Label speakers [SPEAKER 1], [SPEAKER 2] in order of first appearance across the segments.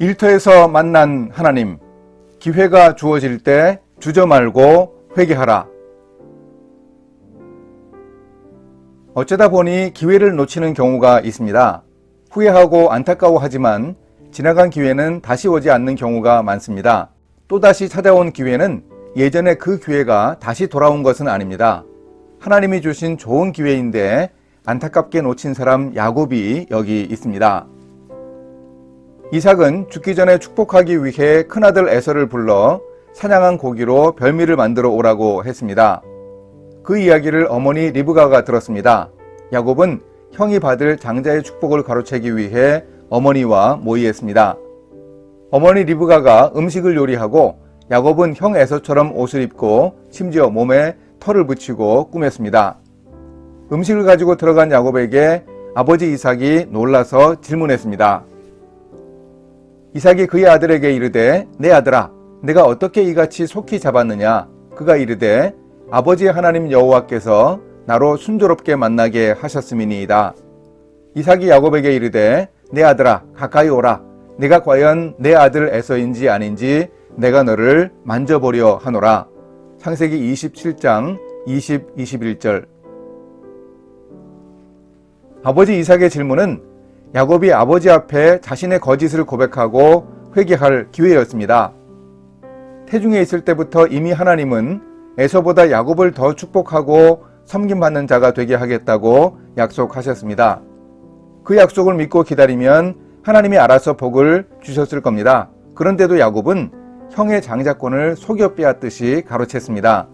[SPEAKER 1] 일터에서 만난 하나님, 기회가 주어질 때 주저 말고 회개하라. 어쩌다 보니 기회를 놓치는 경우가 있습니다. 후회하고 안타까워하지만 지나간 기회는 다시 오지 않는 경우가 많습니다. 또다시 찾아온 기회는 예전에 그 기회가 다시 돌아온 것은 아닙니다. 하나님이 주신 좋은 기회인데 안타깝게 놓친 사람 야곱이 여기 있습니다. 이삭은 죽기 전에 축복하기 위해 큰아들 에서를 불러 사냥한 고기로 별미를 만들어 오라고 했습니다. 그 이야기를 어머니 리브가가 들었습니다. 야곱은 형이 받을 장자의 축복을 가로채기 위해 어머니와 모의했습니다. 어머니 리브가가 음식을 요리하고 야곱은 형 에서처럼 옷을 입고 심지어 몸에 털을 붙이고 꾸몄습니다. 음식을 가지고 들어간 야곱에게 아버지 이삭이 놀라서 질문했습니다. 이삭이 그의 아들에게 이르되 내 아들아 내가 어떻게 이같이 속히 잡았느냐. 그가 이르되 아버지의 하나님 여호와께서 나로 순조롭게 만나게 하셨음이니이다. 이삭이 야곱에게 이르되 내 아들아 가까이 오라. 내가 과연 내 아들 에서인지 아닌지 내가 너를 만져보려 하노라. 창세기 27장 20, 21절. 아버지 이삭의 질문은 야곱이 아버지 앞에 자신의 거짓을 고백하고 회개할 기회였습니다. 태중에 있을 때부터 이미 하나님은 에서보다 야곱을 더 축복하고 섬김받는 자가 되게 하겠다고 약속하셨습니다. 그 약속을 믿고 기다리면 하나님이 알아서 복을 주셨을 겁니다. 그런데도 야곱은 형의 장자권을 속여 빼앗듯이 가로챘습니다.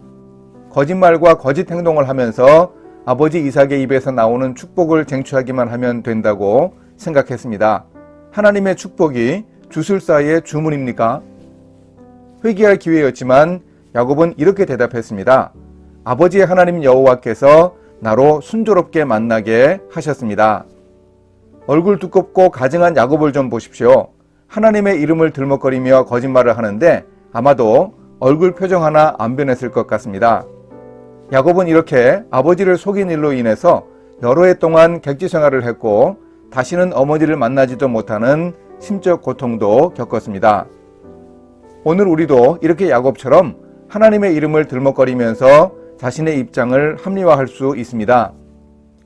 [SPEAKER 1] 거짓말과 거짓 행동을 하면서 아버지 이삭의 입에서 나오는 축복을 쟁취하기만 하면 된다고 생각했습니다. 하나님의 축복이 주술사의 주문입니까? 회개할 기회였지만 야곱은 이렇게 대답했습니다. 아버지의 하나님 여호와께서 나로 순조롭게 만나게 하셨습니다. 얼굴 두껍고 가증한 야곱을 좀 보십시오. 하나님의 이름을 들먹거리며 거짓말을 하는데 아마도 얼굴 표정 하나 안 변했을 것 같습니다. 야곱은 이렇게 아버지를 속인 일로 인해서 여러 해 동안 객지 생활을 했고 다시는 어머니를 만나지도 못하는 심적 고통도 겪었습니다. 오늘 우리도 이렇게 야곱처럼 하나님의 이름을 들먹거리면서 자신의 입장을 합리화할 수 있습니다.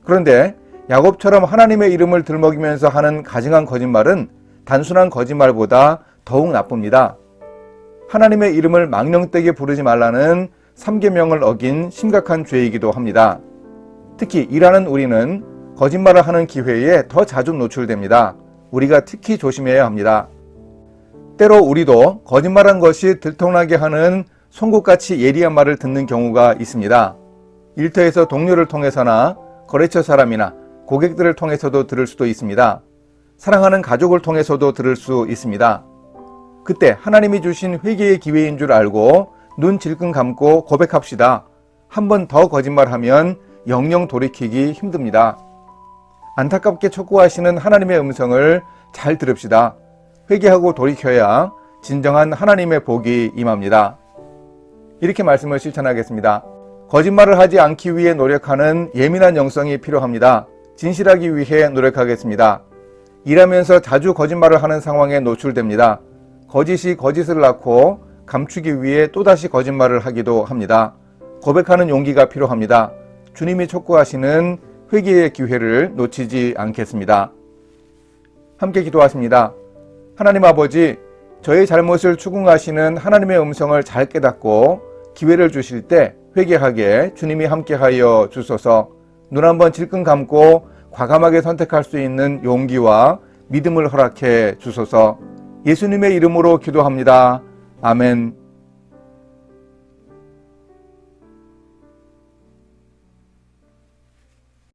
[SPEAKER 1] 그런데 야곱처럼 하나님의 이름을 들먹이면서 하는 가증한 거짓말은 단순한 거짓말보다 더욱 나쁩니다. 하나님의 이름을 망령되게 부르지 말라는 3계명을 어긴 심각한 죄이기도 합니다. 특히 일하는 우리는 거짓말을 하는 기회에 더 자주 노출됩니다. 우리가 특히 조심해야 합니다. 때로 우리도 거짓말한 것이 들통나게 하는 송곳같이 예리한 말을 듣는 경우가 있습니다. 일터에서 동료를 통해서나 거래처 사람이나 고객들을 통해서도 들을 수도 있습니다. 사랑하는 가족을 통해서도 들을 수 있습니다. 그때 하나님이 주신 회개의 기회인 줄 알고 눈 질끈 감고 고백합시다. 한 번 더 거짓말하면 영영 돌이키기 힘듭니다. 안타깝게 촉구하시는 하나님의 음성을 잘 들읍시다. 회개하고 돌이켜야 진정한 하나님의 복이 임합니다. 이렇게 말씀을 실천하겠습니다. 거짓말을 하지 않기 위해 노력하는 예민한 영성이 필요합니다. 진실하기 위해 노력하겠습니다. 일하면서 자주 거짓말을 하는 상황에 노출됩니다. 거짓이 거짓을 낳고 감추기 위해 또다시 거짓말을 하기도 합니다. 고백하는 용기가 필요합니다. 주님이 촉구하시는 회개의 기회를 놓치지 않겠습니다. 함께 기도하십니다. 하나님 아버지, 저의 잘못을 추궁하시는 하나님의 음성을 잘 깨닫고 기회를 주실 때 회개하게 주님이 함께하여 주소서. 눈 한번 질끈 감고 과감하게 선택할 수 있는 용기와 믿음을 허락해 주소서. 예수님의 이름으로 기도합니다. 아멘.